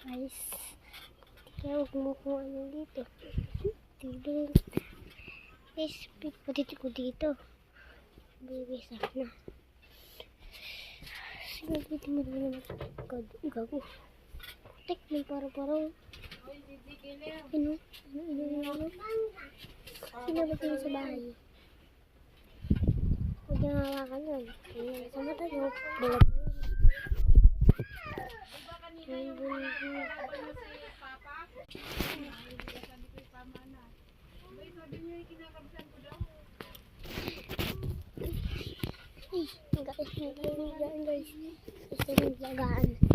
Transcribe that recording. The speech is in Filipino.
Guys, kaya huwag mo kung ano dito. Tignan. Guys, pagkatiti ko dito. Baby, sana. Sino dito mo naman gago. Tek, may paro-paro. Ano? Sino ba tayo sa bahay? Huwag niya hawakan yun. Sa mata nyo, bulat. Guys, guys. Gusto nyo lagaan.